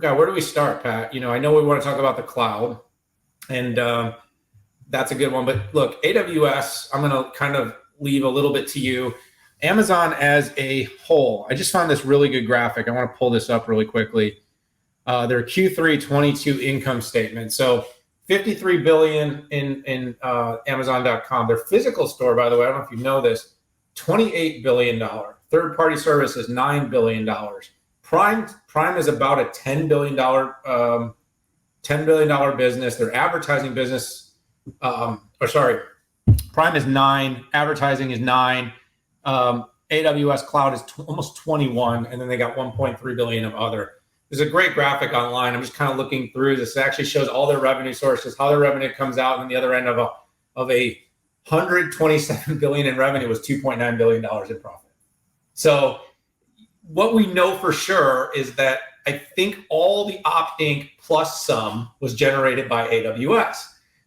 God, where do we start, Pat? I know we want to talk about the cloud, and that's a good one. But look, AWS, I'm going to kind of leave a little bit to you. Amazon as a whole, I just found this really good graphic. I want to pull this up really quickly. Their Q3 22 income statement. So 53 billion in Amazon.com. Their physical store, by the way, I don't know if you know this, $28 billion. Third-party services, $9 billion. Prime is about a $10 billion business. Their advertising business, Prime is 9, advertising is 9. AWS Cloud is almost 21, and then they got 1.3 billion of other. There's a great graphic online. I'm just kind of looking through this. It actually shows all their revenue sources, how their revenue comes out, and the other end of a 127 billion in revenue was $2.9 billion in profit. So what we know for sure is that I think all the Opt Inc. plus some was generated by AWS.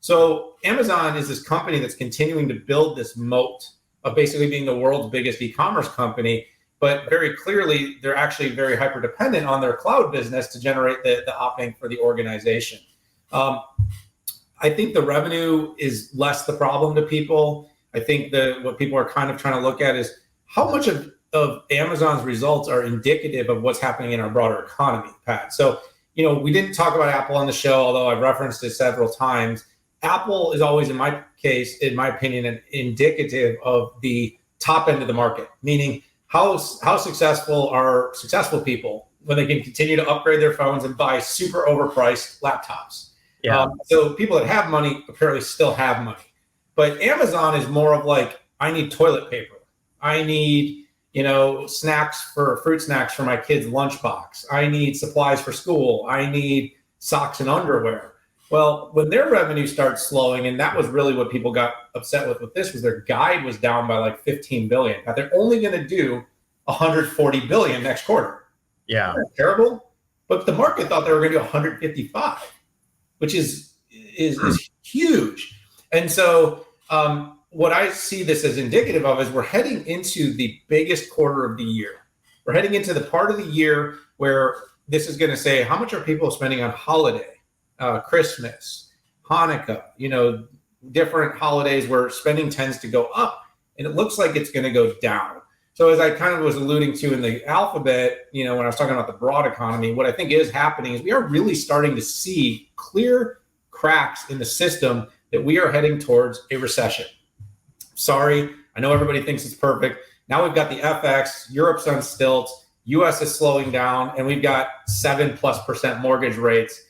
So Amazon is this company that's continuing to build this moat of basically being the world's biggest e-commerce company. But very clearly, they're actually very hyper dependent on their cloud business to generate the Opt Inc. for the organization. I think the revenue is less the problem to people. I think what people are kind of trying to look at is how much of Amazon's results are indicative of what's happening in our broader economy, Pat. So, we didn't talk about Apple on the show, although I've referenced it several times. Apple is always, in my case, in my opinion, indicative of the top end of the market, meaning how successful are successful people when they can continue to upgrade their phones and buy super overpriced laptops. Yeah. So people that have money apparently still have money. But Amazon is more of like, I need toilet paper. I need, fruit snacks for my kid's lunchbox. I need supplies for school. I need socks and underwear. Well, when their revenue starts slowing, and that was really what people got upset with this, was their guide was down by like 15 billion. Now they're only going to do 140 billion next quarter. Yeah. That's terrible. But the market thought they were going to do 155, which is huge. And so what I see this as indicative of is we're heading into the biggest quarter of the year. We're heading into the part of the year where this is going to say, how much are people spending on holiday? Christmas, Hanukkah, different holidays where spending tends to go up, and it looks like it's going to go down. So as I kind of was alluding to in the alphabet, when I was talking about the broad economy, what I think is happening is we are really starting to see clear cracks in the system that we are heading towards a recession. Sorry, I know everybody thinks it's perfect. Now we've got the FX, Europe's on stilts, US is slowing down, and we've got 7+% mortgage rates,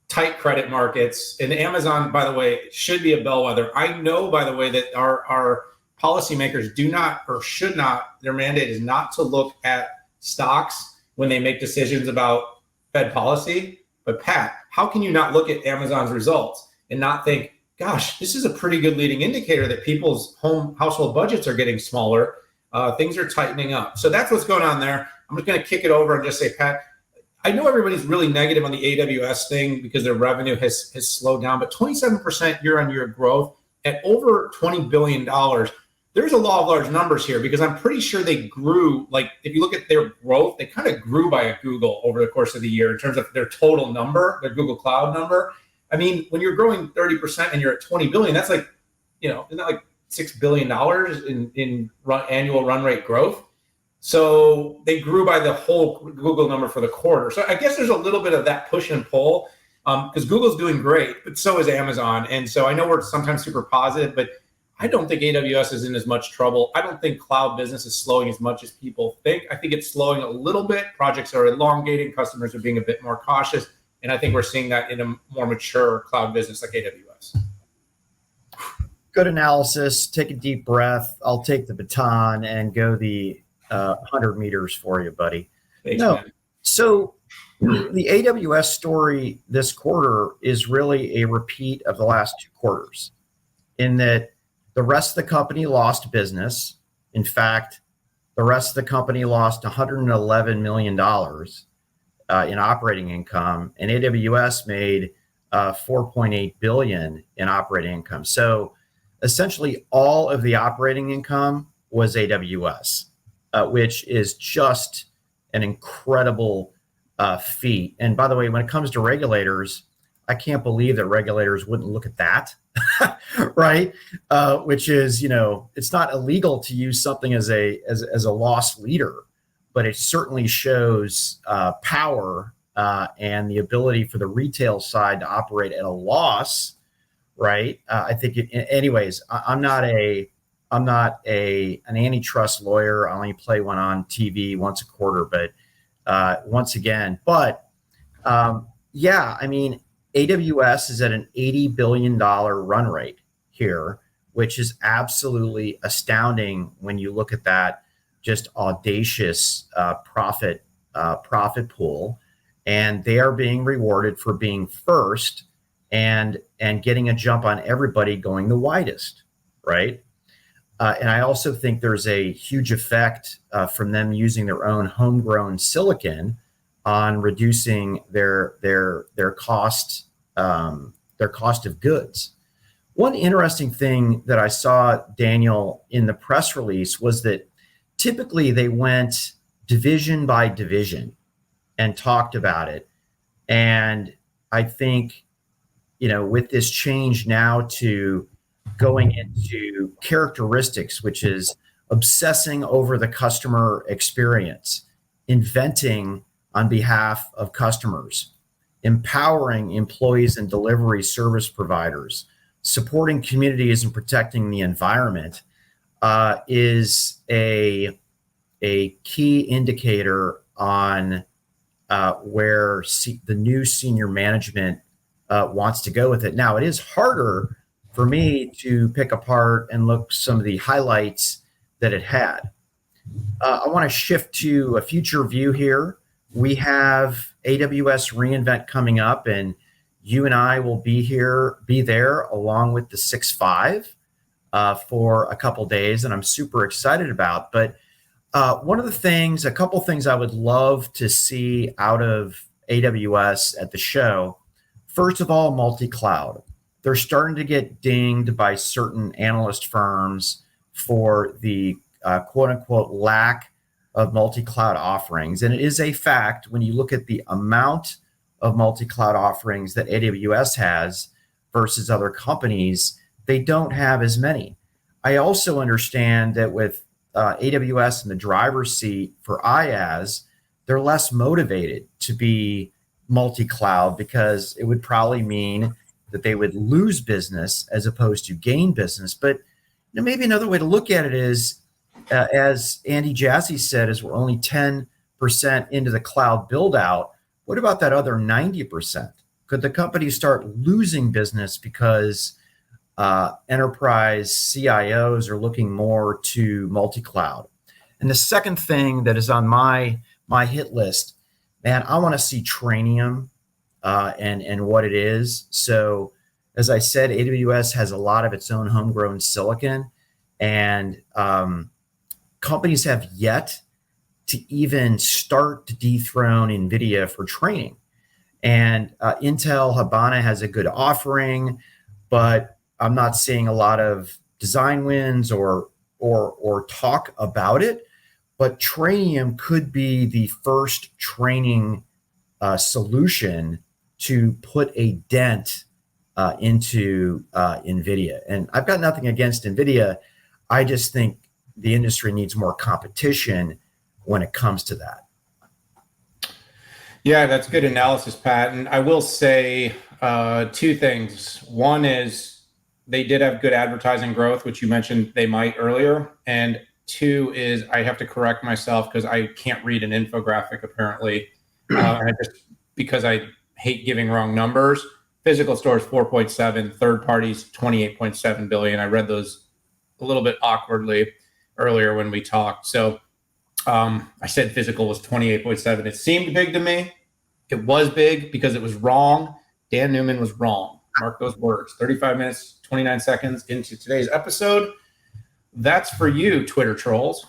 tight credit markets, and Amazon, by the way, should be a bellwether. I know, by the way, that our policymakers do not or should not, their mandate is not to look at stocks when they make decisions about Fed policy. But Pat, how can you not look at Amazon's results and not think, gosh, this is a pretty good leading indicator that people's household budgets are getting smaller. Things are tightening up. So that's what's going on there. I'm just going to kick it over and just say, Pat, I know everybody's really negative on the AWS thing because their revenue has slowed down, but 27% year-on-year growth at over $20 billion. There's a law of large numbers here because I'm pretty sure they grew, like if you look at their growth, they kind of grew by a Google over the course of the year in terms of their total number, their Google Cloud number. I mean, when you're growing 30% and you're at 20 billion, that's like, isn't that like $6 billion in annual run rate growth? So they grew by the whole Google number for the quarter. So I guess there's a little bit of that push and pull because Google's doing great, but so is Amazon. And so I know we're sometimes super positive, but I don't think AWS is in as much trouble. I don't think cloud business is slowing as much as people think. I think it's slowing a little bit. Projects are elongating. Customers are being a bit more cautious. And I think we're seeing that in a more mature cloud business like AWS. Good analysis. Take a deep breath. I'll take the baton and go the 100 meters for you, buddy. Thanks, man. So the AWS story this quarter is really a repeat of the last 2 quarters in that the rest of the company lost business. In fact, the rest of the company lost $111 million in operating income, and AWS made $4.8 billion in operating income. So essentially all of the operating income was AWS, which is just an incredible feat. And by the way, when it comes to regulators, I can't believe that regulators wouldn't look at that, right? Which is, it's not illegal to use something as a loss leader, but it certainly shows power and the ability for the retail side to operate at a loss, right? I think, anyways, I'm not an antitrust lawyer. I only play one on TV once a quarter, but yeah, I mean, AWS is at an $80 billion run rate here, which is absolutely astounding when you look at that just audacious profit pool. And they are being rewarded for being first and getting a jump on everybody going the widest, right? And I also think there's a huge effect from them using their own homegrown silicon on reducing their cost of goods. One interesting thing that I saw, Daniel, in the press release was that typically they went division by division and talked about it. And I think, with this change now to going into characteristics, which is obsessing over the customer experience, inventing on behalf of customers, empowering employees and delivery service providers, supporting communities and protecting the environment, is a key indicator on where the new senior management wants to go with it. Now, it is harder for me to pick apart and look some of the highlights that it had. I want to shift to a future view here. We have AWS reInvent coming up, and you and I will be there along with the 6.5 for a couple days, and I'm super excited about. But a couple things I would love to see out of AWS at the show. First of all, multi-cloud. They're starting to get dinged by certain analyst firms for the quote unquote lack of multi-cloud offerings. And it is a fact when you look at the amount of multi-cloud offerings that AWS has versus other companies, they don't have as many. I also understand that with AWS in the driver's seat for IaaS, they're less motivated to be multi-cloud because it would probably mean that they would lose business as opposed to gain business. But maybe another way to look at it is, as Andy Jassy said, is we're only 10% into the cloud build out. What about that other 90%? Could the company start losing business because enterprise CIOs are looking more to multi-cloud? And the second thing that is on my hit list, man, I want to see Trainium and what it is. So as I said, AWS has a lot of its own homegrown silicon, and companies have yet to even start to dethrone NVIDIA for training. And Intel Habana has a good offering, but I'm not seeing a lot of design wins or talk about it. But Trainium could be the first training solution to put a dent into NVIDIA. And I've got nothing against NVIDIA. I just think the industry needs more competition when it comes to that. Yeah, that's good analysis, Pat. And I will say two things. One is they did have good advertising growth, which you mentioned they might earlier. And two is I have to correct myself because I can't read an infographic apparently. Because I hate giving wrong numbers. Physical stores 4.7, third parties 28.7 billion. I read those a little bit awkwardly earlier when we talked. So I said physical was 28.7. It seemed big to me. It was big because it was wrong. Dan Newman was wrong. Mark those words. 35 minutes, 29 seconds into today's episode. That's for you, Twitter trolls.